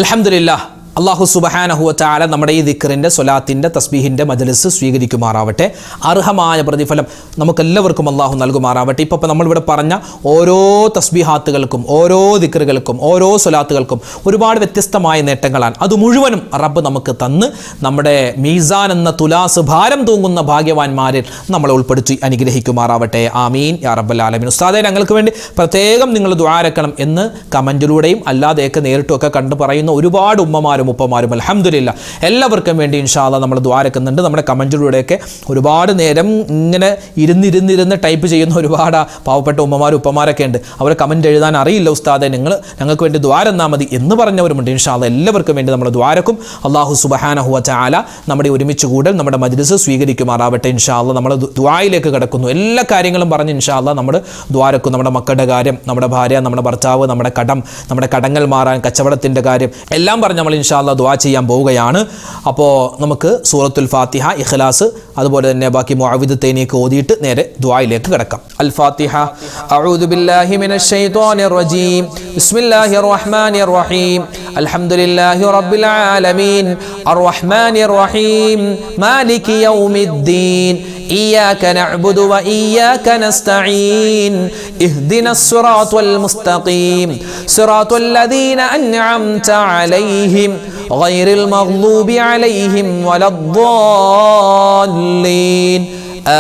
الحمد لله. അല്ലാഹു സുബ്ഹാനഹു വ തആല നമ്മുടെ ഈ ദിക്റിൻ്റെ, സ്വലാത്തിൻ്റെ, തസ്ബീഹിൻ്റെ മജ്ലിസ് സ്വീകരിക്കുമാറാവട്ടെ. അർഹമായ പ്രതിഫലം നമുക്കെല്ലാവർക്കും അല്ലാഹു നൽകുമാറാവട്ടെ. ഇപ്പോൾ നമ്മളിവിടെ പറഞ്ഞ ഓരോ തസ്ബീഹാത്തുകൾക്കും, ഓരോ ദിക്റുകൾക്കും, ഓരോ സ്വലാത്തുകൾക്കും ഒരുപാട് വ്യത്യസ്തമായ നേട്ടങ്ങളാണ്. അത് മുഴുവനും റബ്ബ് നമുക്ക് തന്ന് നമ്മുടെ മീസാൻ എന്ന തുലാസ് ഭാരം തൂങ്ങുന്ന ഭാഗ്യവാന്മാരിൽ നമ്മളെ ഉൾപ്പെടുത്തി അനുഗ്രഹിക്കുമാറാവട്ടെ. ആമീൻ യാ റബ്ബൽ ആലമീൻ. ഉസ്താദേ, ഞങ്ങൾക്ക് വേണ്ടി പ്രത്യേകം നിങ്ങൾ ദുആ ഇറക്കണം എന്ന് കമൻറ്റിലൂടെയും അല്ലാതെയൊക്കെ നേരിട്ടുമൊക്കെ കണ്ടു പറയുന്ന ഒരുപാട് ഉമ്മമാരും ഉപ്പമാരും അൽഹംദുലില്ലാ എല്ലാവർക്കും വേണ്ടി ഇൻഷാ അല്ലാഹ് നമ്മൾ ദുആ ഇറക്കുന്നുണ്ട്. നമ്മുടെ കമൻറ്റിലൂടെയൊക്കെ ഒരുപാട് നേരം ഇങ്ങനെ ഇരുന്നിരുന്ന് ടൈപ്പ് ചെയ്യുന്ന ഒരുപാട് പാവപ്പെട്ട ഉമ്മമാരും ഉപ്പമാരൊക്കെ ഉണ്ട്. അവർ കമൻറ്റ് എഴുതാൻ അറിയില്ല ഉസ്താദെ, ഞങ്ങൾക്ക് വേണ്ടി ദുആ തന്നാൽ മതി എന്ന് പറഞ്ഞവരുമുണ്ട്. ഇൻഷാ അല്ലാഹ് എല്ലാവർക്കും വേണ്ടി നമ്മൾ ദുആ ഇറക്കും. അല്ലാഹു സുബ്ഹാനഹു വ തആല നമ്മുടെ ഒരുമിച്ച് കൂടൽ, നമ്മുടെ മജ്ലിസ് സ്വീകരിക്കുമാറാവട്ടെ. ഇൻഷാ അല്ലാഹ് നമ്മൾ ദുആയിലേക്ക് കടക്കുന്നു. എല്ലാ കാര്യങ്ങളും പറഞ്ഞ് ഇൻഷാ അല്ലാഹ് നമ്മൾ ദുആ ഇറക്കും. നമ്മുടെ മക്കളുടെ കാര്യം, നമ്മുടെ ഭാര്യ, നമ്മുടെ ഭർത്താവ്, നമ്മുടെ കടങ്ങൾ മാറാൻ, കച്ചവടത്തിൻ്റെ കാര്യം എല്ലാം പറഞ്ഞ് നമ്മൾ ഇൻഷാ ഇൻഷാ അല്ലാഹ് ദുആ ചെയ്യാൻ പോവുകയാണ്. അപ്പോൾ നമുക്ക് സൂറത്തുൽ ഫാത്തിഹ, ഇഖ്ലാസ്, അതുപോലെ തന്നെ ബാക്കി മുഅവ്വിദത്തൈനിയൊക്കെ ഓതിയിട്ട് നേരെ ദുആയിലേക്ക് കടക്കാം. അൽ ഫാത്തിഹ. അഊദു ബില്ലാഹി മിനശ് ശൈത്വാനിർ റജീം. ബിസ്മില്ലാഹിർ റഹ്മാനിർ റഹീം. അൽഹംദുലില്ലാഹി റബ്ബിൽ ആലമീൻ അർറഹ്മാനിർ റഹീം മാലികി യൗമിദ്ദീൻ إياك نعبد وإياك نستعين اهدنا الصراط المستقيم صراط الذين أنعمت عليهم غير المغضوب عليهم ولا الضالين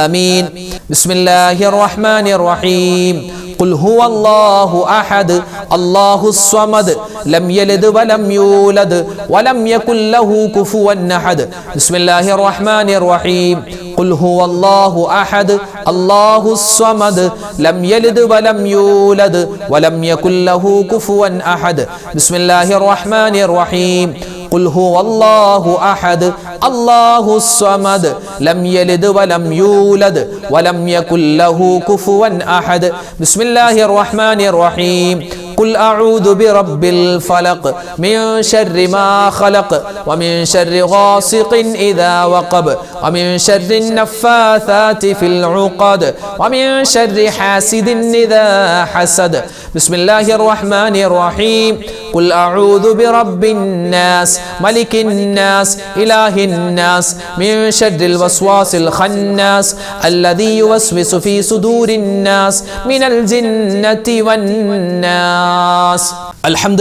آمين. بسم الله الرحمن الرحيم. قل هو الله أحد الله الصمد لم يلد ولم يولد ولم يكن له كفوا أحد. بسم الله الرحمن الرحيم. قل هو الله أحد الله الصمد لم يلد ولم يولد ولم يكن له كفوا أحد. بسم الله الرحمن الرحيم. قل هو الله أحد الله الصمد لم يلد ولم يولد ولم يكن له كفوا أحد. بسم الله الرحمن الرحيم. قل أعوذ برب الفلق من شر ما خلق ومن شر غاسق إذا وقب ومن شر النفاثات في العقد ومن شر حاسد إذا حسد. بسم الله الرحمن الرحيم. قل أعوذ برب الناس ملك الناس إله الناس من شر الوسواس الخناس الذي يوسوس في صدور الناس من الجنة والناس. الحمد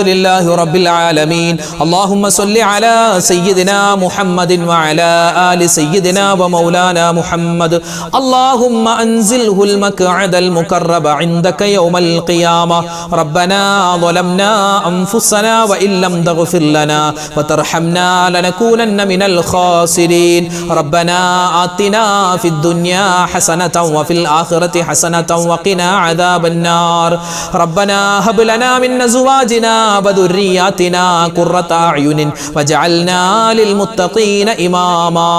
لله رب العالمين. اللهم صل على سيدنا محمد وعلى آل سيدنا ومولانا محمد. اللهم أنزله المقعد المقرب عندك يوم القيامة. ربنا ظلمنا أنفسنا وإن لم تغفر لنا وترحمنا لنكونن من الخاسرين. ربنا آتنا في الدنيا حسنة وفي الآخرة حسنة وقنا عذاب النار. ربنا هب لنا من أزواجنا وذرياتنا قرة أعين وجعلنا للمتقين إماما.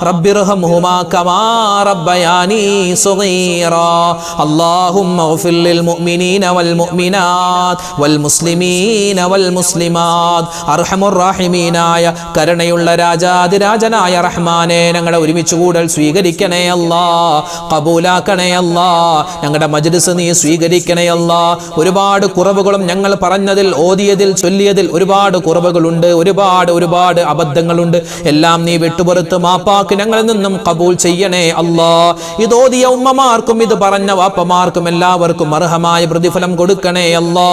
رب ارحمهما كما ربياني صغيرا. اللهم اغفر للمؤمنين والمؤمنات والമുസ്ലിമീന വൽമുസ്ലിമാത്. അർഹമുർ റഹീമീനായ കരുണയുള്ള രാജാതിരാജനായ റഹ്മാനെ, ഞങ്ങളുടെ ഒരുമിച്ച് കൂടൽ സ്വീകരിക്കണേ അല്ലാ, കബൂലാക്കണേ അല്ലാ. ഞങ്ങളുടെ മജ്ലിസ് നീ സ്വീകരിക്കണേ അല്ലാ. ഒരുപാട് കുറവുകളും ഞങ്ങൾ പറഞ്ഞതിൽ, ഓതിയതിൽ, ചൊല്ലിയതിൽ ഒരുപാട് കുറവുകളുണ്ട്, ഒരുപാട് അബദ്ധങ്ങളുണ്ട്. എല്ലാം നീ വിട്ടുപുറത്ത് മാപ്പാക്കി ഞങ്ങളിൽ നിന്നും കബൂൽ ചെയ്യണേ അല്ലാ. ഇത് ഓതിയ ഉമ്മമാർക്കും ഇത് പറഞ്ഞ വാപ്പമാർക്കും എല്ലാവർക്കും അർഹമായ പ്രതിഫലം കൊടുക്കണേ അല്ലാ.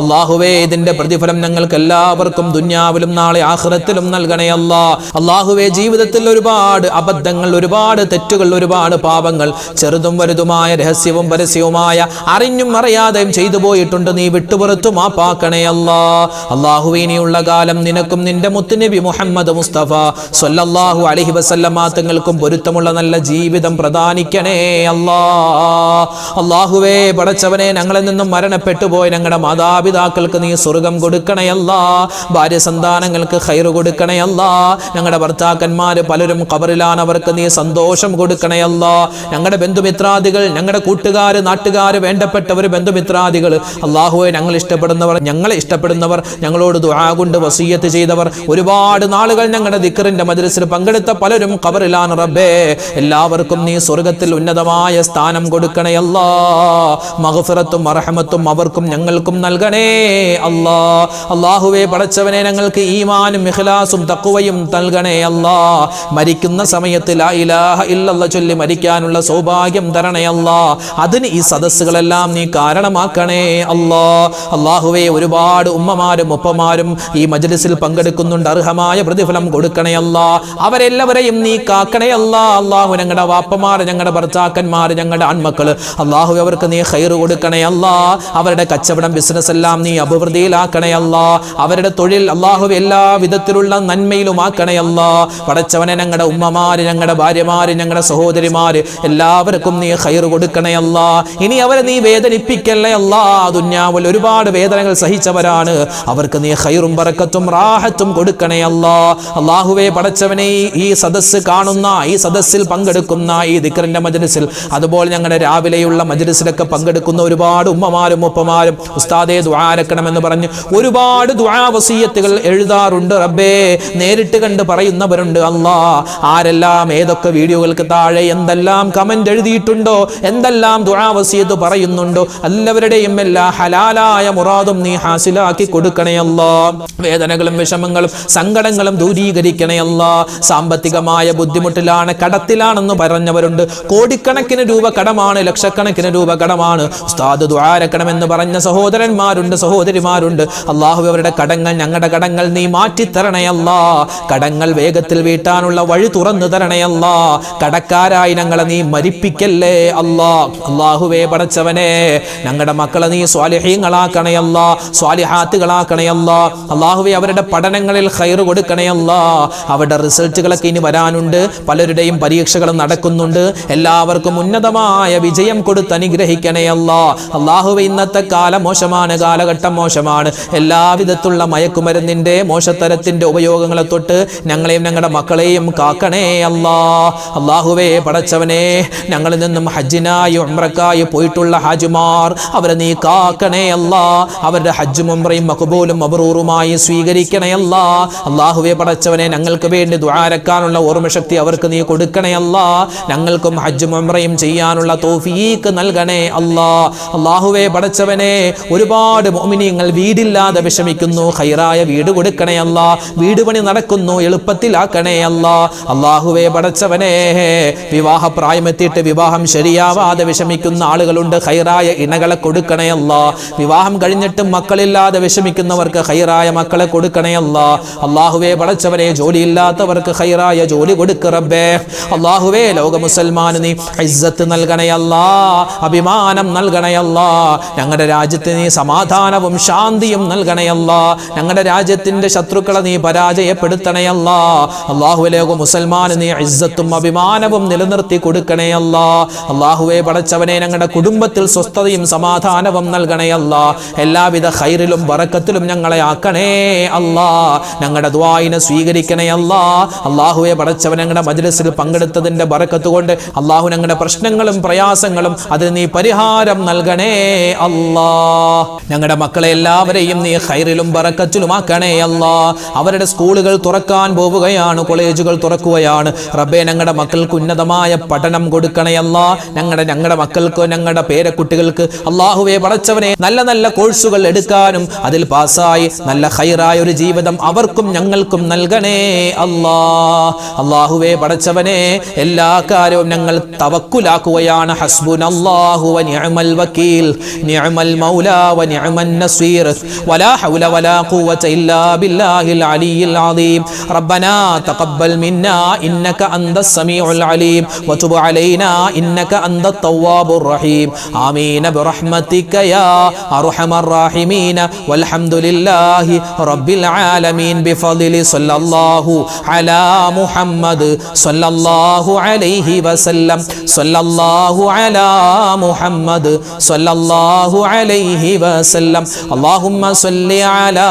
അല്ലാഹുവേ, ഇതിന്റെ പ്രതിഫലം ഞങ്ങൾക്ക് എല്ലാവർക്കും ദുനിയാവിലും നാളെ ആഖിറത്തിലും നൽകണേ അല്ലാ. അല്ലാഹുവേ, ജീവിതത്തിൽ ഒരുപാട് അബദ്ധങ്ങൾ, ഒരുപാട് തെറ്റുകൾ, ഒരുപാട് പാപങ്ങൾ, ചെറുതും വലുതുമായ, രഹസ്യവും പരസ്യവുമായ, അറിഞ്ഞും അറിയാതെയും ചെയ്തു പോയിട്ടുണ്ട്. നീ വിട്ടുപുറത്തു മാപ്പാക്കണേ അല്ലാ. അല്ലാഹുവേ, ഇനിയുള്ള കാലം നിനക്കും നിന്റെ മുത്തുനബി മുഹമ്മദ് മുസ്തഫ സ്വല്ലല്ലാഹു അലൈഹി വസല്ലമ തങ്ങൾക്കും പൊരുത്തമുള്ള നല്ല ജീവിതം പ്രദാനിക്കണേ അല്ലാ. അല്ലാഹുവേ, പടച്ചവനെ, ഞങ്ങളിൽ നിന്നും മരണപ്പെട്ടു പോയ ഞങ്ങളുടെ മാതാപിതാക്കൾക്ക് നീ സ്വർഗം കൊടുക്കണയല്ലാ. ഭാര്യ സന്താനങ്ങൾക്ക് ഖൈറ് കൊടുക്കണയല്ലാ. ഞങ്ങളുടെ ഭർത്താക്കന്മാര് പലരും ഖബറിലാണ്, അവർക്ക് നീ സന്തോഷം കൊടുക്കണയല്ലാ. ഞങ്ങളുടെ ബന്ധുമിത്രാദികൾ, ഞങ്ങളുടെ കൂട്ടുകാര്, നാട്ടുകാര്, വേണ്ടപ്പെട്ടവർ, ബന്ധുമിത്രാദികൾ, അല്ലാഹുവേ, ഞങ്ങളെ ഇഷ്ടപ്പെടുന്നവർ, ഞങ്ങളോട് ദുആ കൊണ്ട് വസിയ്യത്ത് ചെയ്തവർ, ഒരുപാട് നാളുകൾ ഞങ്ങളുടെ ദിക്റിന്റെ മജ്ലിസിൽ പങ്കെടുത്ത പലരും ഖബറിലാണ് റബ്ബേ. എല്ലാവർക്കും നീ സ്വർഗത്തിൽ ഉന്നതമായ സ്ഥാനം കൊടുക്കണയല്ലാ. മഗ്ഫിറത്തും റഹ്മത്തും അവർക്കും ഞങ്ങൾക്കും നൽകണേ അല്ലാ. അല്ലാഹുവേ, പടച്ചവനെ, ഞങ്ങൾക്ക് ഈമാനും ഇഖ്ലാസും തഖ്വയും നൽകണേ അല്ലാ. മരിക്കുന്ന സമയത്ത് ലാ ഇലാഹ ഇല്ലല്ലാഹ് ചൊല്ലി മരിക്കാനുള്ള സൗഭാഗ്യം തരണേ അല്ലാ. അതിന് ഈ സദസ്സുകളെല്ലാം നീ കാരണമാക്കണേ അല്ലാ. അല്ലാഹുവേ, ഒരുപാട് ഉമ്മമാരും ഉപ്പമാരും ഈ മജ്ലിസിൽ പങ്കെടുക്കുന്നുണ്ട്. അർഹമായ പ്രതിഫലം കൊടുക്കണേ അല്ലാ. അവരെല്ലാവരെയും നീ കാക്കണേ അല്ലാ. അല്ലാഹു, ഞങ്ങളുടെ വാപ്പമാർ, ഞങ്ങളുടെ ഭർത്താക്കന്മാർ, ഞങ്ങളുടെ ആൺമക്കള്, അല്ലാഹു, അവർക്ക് നീ ഖൈറ് കൊടുക്കണേ അല്ലാ. അവരുടെ കച്ചവടം, ബിസിനസ് എല്ലാം നീ അഭിവൃദ്ധിയിലാക്കണേ അല്ലാ. അവരുടെ തൊഴിൽ, അല്ലാഹു, എല്ലാ വിധത്തിലുള്ള നന്മയിലുമാക്കണേ അല്ലാ. പടച്ചവനെ, ഞങ്ങളുടെ ഉമ്മമാര്, ഞങ്ങളുടെ ഭാര്യമാര്, ഞങ്ങളുടെ സഹോദരിമാര്, എല്ലാവർക്കും നീ ഖൈറ് കൊടുക്കണേ അല്ലാ. ഇനി അവരെ നീ വേദനിപ്പിക്കല്ലേ അല്ലാ. ദുനിയാവിൽ ദുനിയാവിൽ ഒരുപാട് വേദനകൾ സഹിച്ചവരാണ്. അവർക്ക് നീ ഖൈറും ബറക്കത്തും റാഹത്തും കൊടുക്കണേ അല്ലാ. അല്ലാഹുവേ പടച്ചവനെ, ഈ സദസ്സ് കാണുന്ന, ഈ സദസ്സിൽ പങ്കെടുക്കുന്ന, ഈ ദിക്റിന്റെ മജ്ലിസിൽ, അതുപോലെ ഞങ്ങളുടെ രാവിലെയുള്ള മജ്ലിസിലൊക്കെ പങ്കെടുക്കുന്ന ഒരുപാട് ഉമ്മമാരും ഉപ്പമാരും ഉസ്താദേ ദുആ അരക്കണമെന്ന് പറഞ്ഞ് ഒരുപാട് ദുആ വസിയത്തുകൾ എഴുതാറുണ്ട് റബ്ബേ. നേരിട്ട് കണ്ട് പറയുന്നവരുണ്ട് അല്ലാ. ആരെല്ലാം ഏതൊക്കെ വീഡിയോകൾക്ക് താഴെ എന്തെല്ലാം കമന്റ് എഴുതിയിട്ടുണ്ടോ, എന്തെല്ലാം ദുആ വസിയത്ത് പറയുന്നുണ്ടോ, എല്ലാവരുടെയും എല്ലാ ഹലാലായ മുറാദും നീ ഹാസിലാക്കി കൊടുക്കണേ അല്ലാ. വേദനകളും വിഷമങ്ങളും സങ്കടങ്ങളും ദൂരീകരിക്കണേ അല്ലാ. സാമ്പത്തികമായ ബുദ്ധിമുട്ടിലാണ്, കടത്തിലാണെന്ന് പറഞ്ഞവരുണ്ട്. കോടിക്കണക്കിന് രൂപ കടമാണ്, ലക്ഷക്കണക്കിന് രൂപ കടമാണ്. ഉസ്താദ് ദുആ അരക്കണമെന്ന് പറഞ്ഞ സഹോദരന്മാരുണ്ട്, സഹോദരിമാരുണ്ട്. അല്ലാഹു അവരുടെ കടങ്ങൾ, ഞങ്ങളുടെ കടങ്ങൾ നീ മാറ്റി തരണേ അല്ലാ. കടങ്ങൾ വേഗത്തിൽ വീട്ടാനുള്ള വഴി തുറന്നു തരണേ അല്ലാ. കടക്കാരായി ഞങ്ങളെ നീ മരിപ്പിക്കല്ലേ അല്ലാ. അല്ലാഹുവേ പടച്ചവനെ, ഞങ്ങളുടെ മക്കളെ നീ സ്വാലിഹീങ്ങളാക്കണേ അല്ലാ, സ്വാലിഹാത്തുകളാക്കണേ അല്ലാ. അല്ലാഹുവേ അവരുടെ പഠനങ്ങളിൽ ഖൈർ കൊടുക്കണേ അല്ലാ. അവരുടെ റിസൾട്ടുകളൊക്കെ ഇനി വരാനുണ്ട്, പലരുടെയും പരീക്ഷകൾ നടക്കുന്നുണ്ട്. എല്ലാവർക്കും ഉന്നതമായ വിജയം കൊടുത്ത് അനുഗ്രഹിക്കണേ അല്ലാ. അല്ലാഹുവേ ഇന്നത്തെ കാലം മോശമാണ്, കാലഘട്ടം മോശമാണ്. എല്ലാവിധത്തിലുള്ള മയക്കുമരുന്നിന്റെ മോശത്തരത്തിന്റെ ഉപയോഗങ്ങളെ തൊട്ട് ഞങ്ങളെയും ഞങ്ങളുടെ മക്കളെയും കാക്കണേ അല്ലാ. അല്ലാഹുവേ പടച്ചവനെ, ഞങ്ങളിൽ നിന്നും ഹജ്ജിനായി ഉംറക്കായി പോയിട്ടുള്ള ഹാജിമാർ, അവരെ നീ കാക്കണേ അല്ലാ. അവരുടെ ഹജ്ജും ഉംറയും മഖ്ബൂലും മബ്റൂറുമായി സ്വീകരിക്കണേ അല്ലാ. അല്ലാഹുവേ പടച്ചവനെ, ഞങ്ങൾക്ക് വേണ്ടി ദുആ അരക്കാനുള്ള ഓർമ്മശക്തി അവർക്ക് നീ കൊടുക്കണേ അല്ലാ. ഞങ്ങൾക്കും ഹജ്ജും ഉംറയും ചെയ്യാനുള്ള തൗഫീഖ് നൽകണേ അല്ലാ. അല്ലാഹുവേ പടച്ചവനെ, ഒരുപാട് മുഅ്മിനീങ്ങൾ വീടില്ലാതെ വിഷമിക്കുന്നു, ഖൈറായ വീട് കൊടുക്കണേ അല്ലാ. വീട് പണി നടക്കുന്നു, എളുപ്പത്തിലാക്കണേ അല്ലാ. അല്ലാഹുവേ പടച്ചവനെ, വിവാഹ പ്രായമെത്തിയിട്ട് വിവാഹം ശരിയാവാതെ വിഷമിക്കുന്ന ആളുകളുണ്ട്, ഖൈറായ ഇണകളെ കൊടുക്കണേ അല്ലാ. വിവാഹം കഴിഞ്ഞിട്ട് മക്കളില്ലാതെ വിഷമിക്കുന്നവർക്ക് ഖൈറായ മക്കളെ കൊടുക്കണേ അല്ലാ. അല്ലാഹുവേ പടച്ചവനെ, ജോലിയില്ലാത്തവർക്ക് ഖൈറായ ജോലി കൊടുക്ക് റബ്ബേ. അല്ലാഹുവേ, ലോക മുസൽമാന് നീ ഇസ്സത്ത് നൽകണേ അല്ലാ, അഭിമാനം നൽകണേ അല്ലാ. ഞങ്ങളുടെ രാജ്യത്തിന് നീ സമാധാനവും ശാന്തിയും നൽകണേ അല്ലാ. ഞങ്ങളുടെ രാജ്യത്തിന്റെ ശത്രുക്കളെ നീ പരാജയപ്പെടുത്തണേ അല്ലാ. അല്ലാഹുവേ, ലോക മുസൽമാന് നീ ഇസ്സത്തും അഭിമാനവും നിലനിർത്തി കൊടുക്കണേ അല്ലാ. അല്ലാഹുവേ പടച്ചവനെ, ഞങ്ങളുടെ കുടുംബത്തിൽ സ്വസ്ഥതയും സമാധാനവും നൽകണേ അല്ലാ. എല്ലാവിധ ഖൈറിലും ബറക്കത്തിലും ഞങ്ങളെ ആക്കണേ അല്ലാ. ഞങ്ങളുടെ ദുആഇനെ സ്വീകരിക്കണേ അല്ലാ. അല്ലാഹുവേ പടച്ചവൻ, ഞങ്ങളുടെ മജ്ലിസിൽ പങ്കെടുത്തതിന്റെ ബറക്കത്ത് കൊണ്ട് അല്ലാഹു ഞങ്ങളുടെ പ്രശ്നങ്ങളും പ്രയാസങ്ങളും അതിന് നീ പരിഹാരം നൽകണേ അല്ലാ. ഞങ്ങളുടെ മക്കളെ എല്ലാവരെയും നീ ഖൈറിലും ബറക്കത്തിലുമാക്കണേ അല്ലാ. അവരുടെ സ്കൂളുകൾ തുറക്കാൻ പോവുകയാണ്, കോളേജുകൾ തുറക്കുകയാണ് റബ്ബേ. ഞങ്ങളുടെ മക്കൾക്ക് ഉന്നതമായ പഠനം കൊടുക്കണേ അല്ലാ. ഞങ്ങളുടെ മക്കൾക്ക്, ഞങ്ങളുടെ പേരക്കുട്ടികൾക്ക് അല്ലാഹുവേ പടച്ചവനെ, നല്ല നല്ല കോഴ്സുകൾ എടുക്കാനും അതിൽ പാസ്സായി നല്ല ഖൈറായ ഒരു ജീവിതം അവർക്കും ഞങ്ങൾക്കും നൽകണേ അല്ലാ. അല്ലാഹുവേ പടച്ചവനെ, എല്ലാ കാര്യവും ഞങ്ങൾ തവക്കുലാക്കുകയാണ്. ഹസ്ബുനല്ലാഹു വ നിഅമൽ വകീൽ, നിഅമൽ മൗലാ വ നിഅമൻ നസീർ, വലാ ഹൗല വലാ ഖുവത ഇല്ലാ ബില്ലാഹിൽ അലിയിൽ അദീം. റബ്ബനാ തഖബ്ബൽ മിന്നാ ഇന്നക അന്തസ് സമീഉൽ അലീം വതുബ് അലൈനാ ഇന്നക അന്തത് തവ്വാബുർ റഹീം. ആമീൻ ബിറഹ്മതിക യാ അർഹമർ റഹീമീൻ. വൽഹംദുലില്ലാഹി റബ്ബിൽ ആലമീൻ. ബിഫദ്ലി സല്ലല്ലാഹു അലാ മുഹമ്മദ് സല്ലല്ലാഹു അലൈഹി വസല്ലം. സല്ലല്ലാഹു അലാ മുഹമ്മദ് സല്ലല്ലാഹു അലൈഹി വസല്ലം. അല്ലാഹുമ്മ സല്ലി അലാ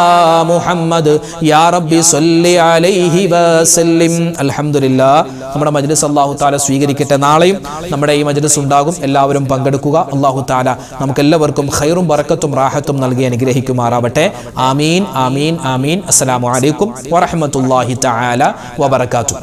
മുഹമ്മദ് യാ റബ്ബി സല്ലി അലൈഹി വസല്ലം. അൽഹംദുലില്ലാഹ്. നമ്മുടെ മജ്ലിസ് അല്ലാഹു തആല സ്വീകരിക്കട്ടെ. നാളെയും നമ്മുടെ ഈ മജ്ലിസ് ഉണ്ടാകും, എല്ലാവരും പങ്കെടുക്കുക. അല്ലാഹു തആല നമുക്കെല്ലാവർക്കും ഖൈറും ബറക്കത്തും റാഹത്തും നൽകി അനുഗ്രഹിക്കുമാറാവട്ടെ. ആമീൻ ആമീൻ ആമീൻ. അസ്സലാമു അലൈക്കും വറഹ്മത്തുള്ളാഹി തആല വബറകാതുഹു.